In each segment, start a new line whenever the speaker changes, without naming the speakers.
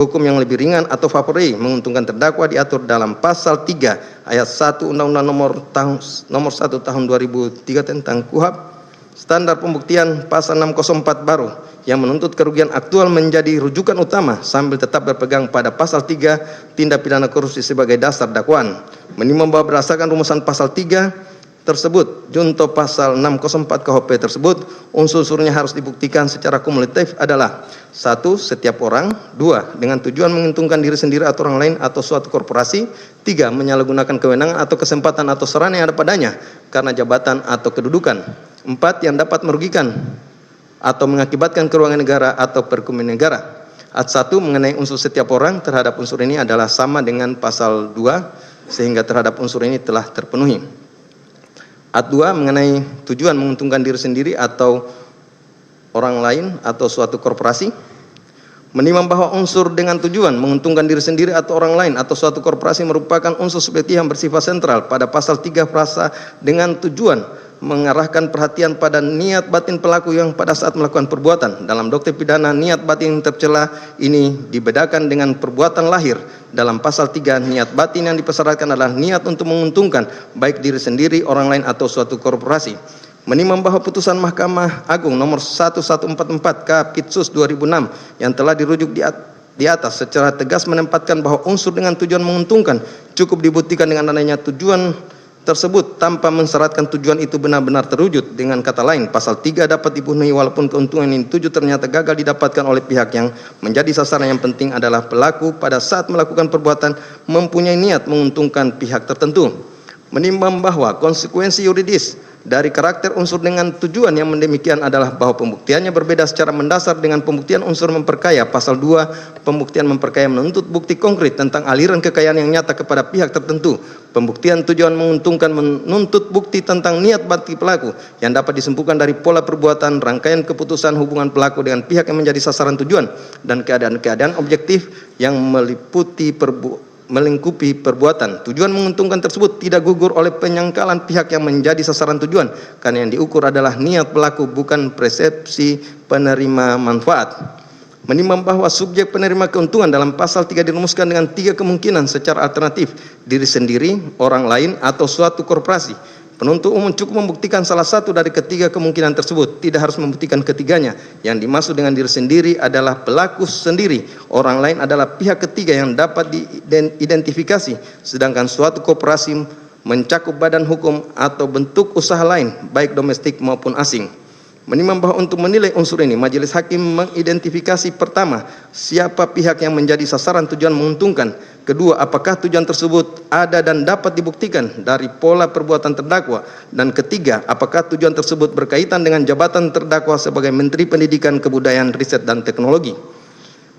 hukum yang lebih ringan atau favori menguntungkan terdakwa diatur dalam pasal 3 ayat 1 Undang-Undang nomor 1 tahun 2003 tentang KUHP. Standar pembuktian pasal 604 baru yang menuntut kerugian aktual menjadi rujukan utama sambil tetap berpegang pada pasal 3 tindak pidana korupsi sebagai dasar dakwaan. Menimbang bahwa berdasarkan rumusan pasal 3 tersebut, junto pasal 604 KUHP tersebut, unsur-unsurnya harus dibuktikan secara kumulatif adalah: 1. Setiap orang. 2. Dengan tujuan menguntungkan diri sendiri atau orang lain atau suatu korporasi. 3. Menyalahgunakan kewenangan atau kesempatan atau sarana yang ada padanya karena jabatan atau kedudukan. 4. Yang dapat merugikan atau mengakibatkan kerugian negara atau perekonomian negara. Ayat 1 mengenai unsur setiap orang terhadap unsur ini adalah sama dengan pasal 2, sehingga terhadap unsur ini telah terpenuhi. Ayat 2 mengenai tujuan menguntungkan diri sendiri atau orang lain atau suatu korporasi. Menimbang bahwa unsur dengan tujuan menguntungkan diri sendiri atau orang lain atau suatu korporasi merupakan unsur subjektif yang bersifat sentral pada pasal 3 frasa dengan tujuan mengarahkan perhatian pada niat batin pelaku yang pada saat melakukan perbuatan. Dalam doktrin pidana, niat batin tercela ini dibedakan dengan perbuatan lahir. Dalam pasal 3, niat batin yang dipersyaratkan adalah niat untuk menguntungkan baik diri sendiri, orang lain atau suatu korporasi. Menimbang bahwa putusan Mahkamah Agung nomor 1144 Kapitsus 2006 yang telah dirujuk di atas secara tegas menempatkan bahwa unsur dengan tujuan menguntungkan cukup dibuktikan dengan adanya tujuan tersebut tanpa mensyaratkan tujuan itu benar-benar terwujud. Dengan kata lain, pasal 3 dapat dipenuhi walaupun keuntungan ini tujuh ternyata gagal didapatkan oleh pihak yang menjadi sasaran. Yang penting adalah pelaku pada saat melakukan perbuatan mempunyai niat menguntungkan pihak tertentu. Menimbang bahwa konsekuensi yuridis dari karakter unsur dengan tujuan yang demikian adalah bahwa pembuktiannya berbeda secara mendasar dengan pembuktian unsur memperkaya. Pasal 2, pembuktian memperkaya menuntut bukti konkret tentang aliran kekayaan yang nyata kepada pihak tertentu. Pembuktian tujuan menguntungkan menuntut bukti tentang niat batin pelaku yang dapat disimpulkan dari pola perbuatan, rangkaian keputusan, hubungan pelaku dengan pihak yang menjadi sasaran tujuan, dan keadaan-keadaan objektif yang melingkupi perbuatan. Tujuan menguntungkan tersebut tidak gugur oleh penyangkalan pihak yang menjadi sasaran tujuan, karena yang diukur adalah niat pelaku bukan persepsi penerima manfaat. Menimbang bahwa subjek penerima keuntungan dalam pasal 3 dirumuskan dengan 3 kemungkinan secara alternatif: diri sendiri, orang lain, atau suatu korporasi. Penuntut umum cukup membuktikan salah satu dari ketiga kemungkinan tersebut, tidak harus membuktikan ketiganya. Yang dimaksud dengan diri sendiri adalah pelaku sendiri, orang lain adalah pihak ketiga yang dapat diidentifikasi, sedangkan suatu koperasi mencakup badan hukum atau bentuk usaha lain, baik domestik maupun asing. Menimbang bahwa untuk menilai unsur ini, majelis hakim mengidentifikasi: pertama, siapa pihak yang menjadi sasaran tujuan menguntungkan; kedua, apakah tujuan tersebut ada dan dapat dibuktikan dari pola perbuatan terdakwa; dan ketiga, apakah tujuan tersebut berkaitan dengan jabatan terdakwa sebagai Menteri Pendidikan, Kebudayaan, Riset, dan Teknologi.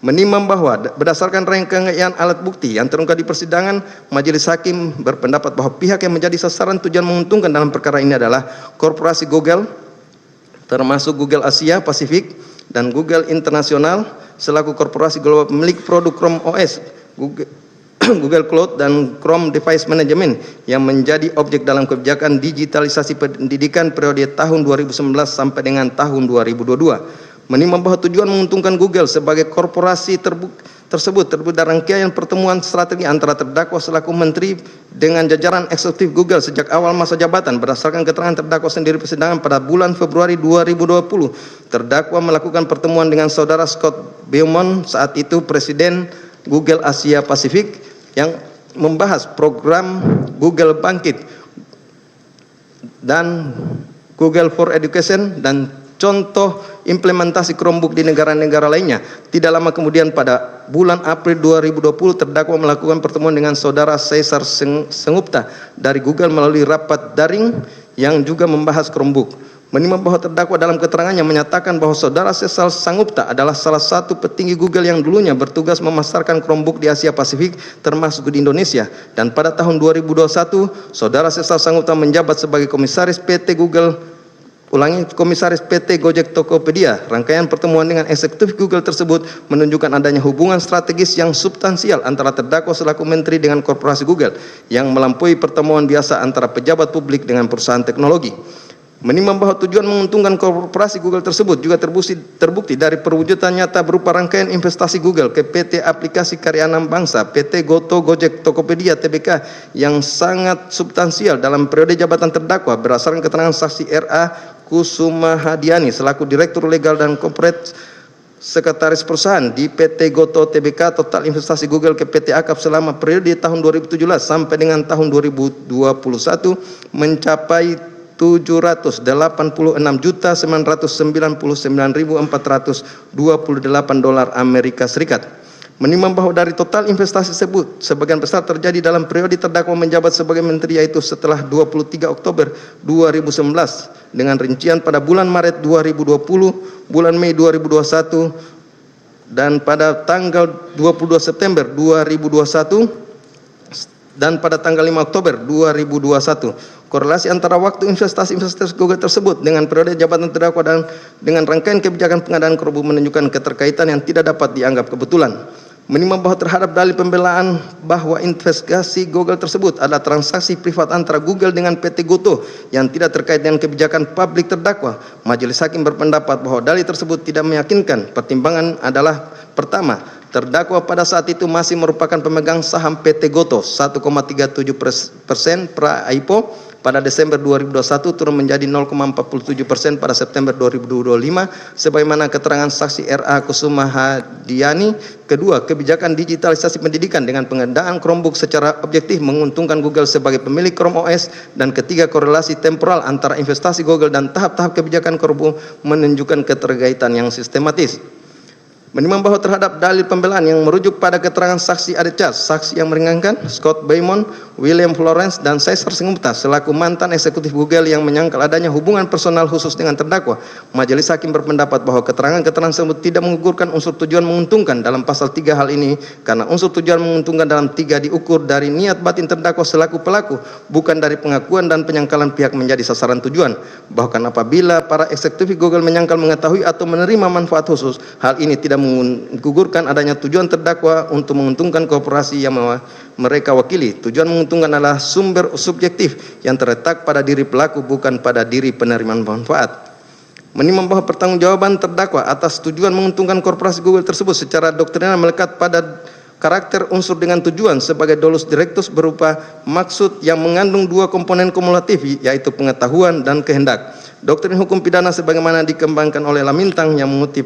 Menimbang bahwa berdasarkan rangkaian alat bukti yang terungkap di persidangan, majelis hakim berpendapat bahwa pihak yang menjadi sasaran tujuan menguntungkan dalam perkara ini adalah korporasi Google, termasuk Google Asia Pasifik dan Google Internasional selaku korporasi global pemilik produk Chrome OS, Google Cloud, dan Chrome Device Management yang menjadi objek dalam kebijakan digitalisasi pendidikan periode tahun 2019 sampai dengan tahun 2022. Menimbang bahwa tujuan menguntungkan Google sebagai korporasi tersebut terbit dari rangkaian pertemuan strategi antara terdakwa selaku menteri dengan jajaran eksekutif Google sejak awal masa jabatan. Berdasarkan keterangan terdakwa sendiri persidangan pada bulan Februari 2020, terdakwa melakukan pertemuan dengan saudara Scott Beaumont, saat itu presiden Google Asia Pasifik, yang membahas program Google Bangkit dan Google for Education dan contoh implementasi Chromebook di negara-negara lainnya. Tidak lama kemudian pada bulan April 2020, terdakwa melakukan pertemuan dengan saudara Caesar Sengupta dari Google melalui rapat daring yang juga membahas Chromebook. Menimbang bahwa terdakwa dalam keterangannya menyatakan bahwa saudara Caesar Sengupta adalah salah satu petinggi Google yang dulunya bertugas memasarkan Chromebook di Asia Pasifik termasuk di Indonesia, dan pada tahun 2021 saudara Caesar Sengupta menjabat sebagai komisaris PT Gojek Tokopedia. Rangkaian pertemuan dengan eksekutif Google tersebut menunjukkan adanya hubungan strategis yang substansial antara terdakwa selaku menteri dengan korporasi Google yang melampaui pertemuan biasa antara pejabat publik dengan perusahaan teknologi. Menimbang bahwa tujuan menguntungkan korporasi Google tersebut juga terbukti dari perwujudan nyata berupa rangkaian investasi Google ke PT Aplikasi Karya Anak Bangsa, PT Goto, Gojek, Tokopedia, Tbk yang sangat substansial dalam periode jabatan terdakwa berdasarkan keterangan saksi R.A. Kusumahadiani selaku Direktur Legal dan Corporate Sekretaris Perusahaan di PT Goto Tbk. Total investasi Google ke PT Akap selama periode tahun 2017 sampai dengan tahun 2021 mencapai 786.999.428 dolar Amerika Serikat. Menimbang bahwa dari total investasi tersebut, sebagian besar terjadi dalam periode terdakwa menjabat sebagai menteri, yaitu setelah 23 Oktober 2019 dengan rincian pada bulan Maret 2020, bulan Mei 2021, dan pada tanggal 22 September 2021 dan pada tanggal 5 Oktober 2021. Korelasi antara waktu investasi Google tersebut dengan periode jabatan terdakwa dan dengan rangkaian kebijakan pengadaan Kerbau menunjukkan keterkaitan yang tidak dapat dianggap kebetulan. Menimbang bahwa terhadap dalil pembelaan bahwa investasi Google tersebut adalah transaksi privat antara Google dengan PT Goto yang tidak terkait dengan kebijakan publik terdakwa, majelis hakim berpendapat bahwa dalil tersebut tidak meyakinkan. Pertimbangan adalah: pertama, terdakwa pada saat itu masih merupakan pemegang saham PT Goto 1,37% pra IPO pada Desember 2021 turun menjadi 0,47% pada September 2025 sebagaimana keterangan saksi R.A. Kusumahadiani. Kedua, kebijakan digitalisasi pendidikan dengan pengadaan Chromebook secara objektif menguntungkan Google sebagai pemilik Chrome OS. Dan ketiga, korelasi temporal antara investasi Google dan tahap-tahap kebijakan Chromebook menunjukkan keterkaitan yang sistematis. Menimbang bahwa terhadap dalil pembelaan yang merujuk pada keterangan saksi Adecas, saksi yang meringankan Scott Baymon, William Florence, dan Caesar Singupta selaku mantan eksekutif Google yang menyangkal adanya hubungan personal khusus dengan terdakwa, majelis hakim berpendapat bahwa keterangan-keterangan tersebut tidak menggugurkan unsur tujuan menguntungkan dalam pasal 3 hal ini karena unsur tujuan menguntungkan dalam 3 diukur dari niat batin terdakwa selaku pelaku, bukan dari pengakuan dan penyangkalan pihak menjadi sasaran tujuan. Bahkan apabila para eksekutif Google menyangkal mengetahui atau menerima manfaat khusus, hal ini tidak menggugurkan adanya tujuan terdakwa untuk menguntungkan korporasi yang mereka wakili. Tujuan menguntungkan adalah sumber subjektif yang terletak pada diri pelaku, bukan pada diri penerima manfaat. Menimbang bahwa pertanggungjawaban terdakwa atas tujuan menguntungkan korporasi Google tersebut secara doktrinal melekat pada karakter unsur dengan tujuan sebagai dolus directus berupa maksud yang mengandung 2 komponen kumulatif, yaitu pengetahuan dan kehendak. Doktrin hukum pidana sebagaimana dikembangkan oleh Lamintang yang mengutip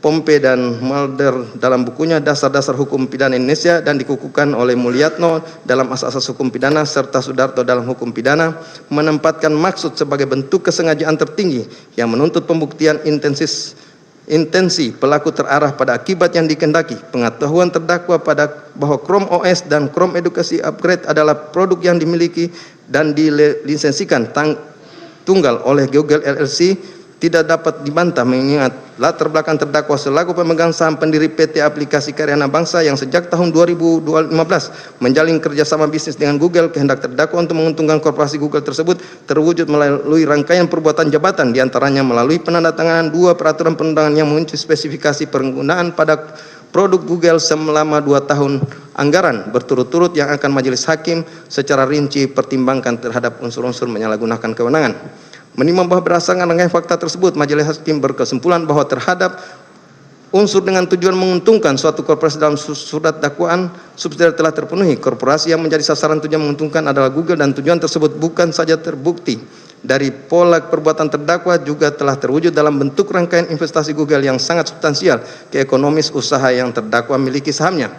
Pompe dan Mulder dalam bukunya Dasar-Dasar Hukum Pidana Indonesia dan dikukuhkan oleh Mulyatno dalam Asas-Asas Hukum Pidana serta Sudarto dalam Hukum Pidana, menempatkan maksud sebagai bentuk kesengajaan tertinggi yang menuntut pembuktian intensi pelaku terarah pada akibat yang dikehendaki. Pengetahuan terdakwa pada bahwa Chrome OS dan Chrome Education Upgrade adalah produk yang dimiliki dan dilisensikan tunggal oleh Google LLC tidak dapat dibantah mengingat latar belakang terdakwa selaku pemegang saham pendiri PT Aplikasi Karya Anak Bangsa yang sejak tahun 2015 menjalin kerjasama bisnis dengan Google. Kehendak terdakwa untuk menguntungkan korporasi Google tersebut terwujud melalui rangkaian perbuatan jabatan, diantaranya melalui penandatanganan 2 peraturan perundangan yang mengunci spesifikasi penggunaan pada produk Google selama 2 tahun anggaran berturut-turut yang akan majelis hakim secara rinci pertimbangkan terhadap unsur-unsur menyalahgunakan kewenangan. Menimbang bahwa berdasarkan rangkaian fakta tersebut, majelis hakim berkesimpulan bahwa terhadap unsur dengan tujuan menguntungkan suatu korporasi dalam surat dakwaan subsidiar telah terpenuhi. Korporasi yang menjadi sasaran tujuan menguntungkan adalah Google dan tujuan tersebut bukan saja terbukti dari pola perbuatan terdakwa, juga telah terwujud dalam bentuk rangkaian investasi Google yang sangat substansial ke ekonomis usaha yang terdakwa miliki sahamnya.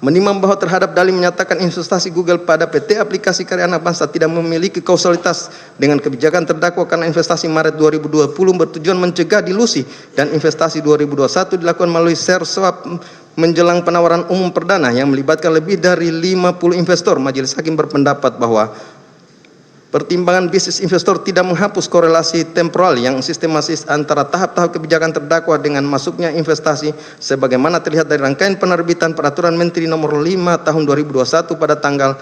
Menimbang bahwa terhadap dalil menyatakan investasi Google pada PT Aplikasi Karya Anak Bangsa tidak memiliki kausalitas dengan kebijakan terdakwa karena investasi Maret 2020 bertujuan mencegah dilusi dan investasi 2021 dilakukan melalui share swap menjelang penawaran umum perdana yang melibatkan lebih dari 50 investor. Majelis hakim berpendapat bahwa pertimbangan bisnis investor tidak menghapus korelasi temporal yang sistematis antara tahap-tahap kebijakan terdakwa dengan masuknya investasi sebagaimana terlihat dari rangkaian penerbitan Peraturan Menteri Nomor 5 Tahun 2021 pada tanggal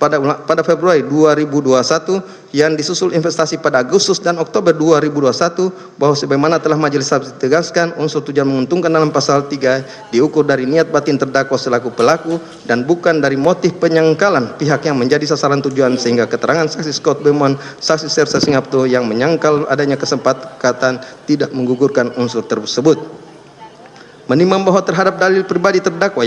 pada Februari 2021 yang disusul investasi pada Agustus dan Oktober 2021, bahwa sebagaimana telah majelis hakim tegaskan, unsur tujuan menguntungkan dalam pasal 3 diukur dari niat batin terdakwa selaku pelaku dan bukan dari motif penyangkalan pihak yang menjadi sasaran tujuan, sehingga keterangan saksi Scott Bemon, saksi Sersa Singapto yang menyangkal adanya kesepakatan tidak menggugurkan unsur tersebut. Menimbang bahwa terhadap dalil pribadi terdakwa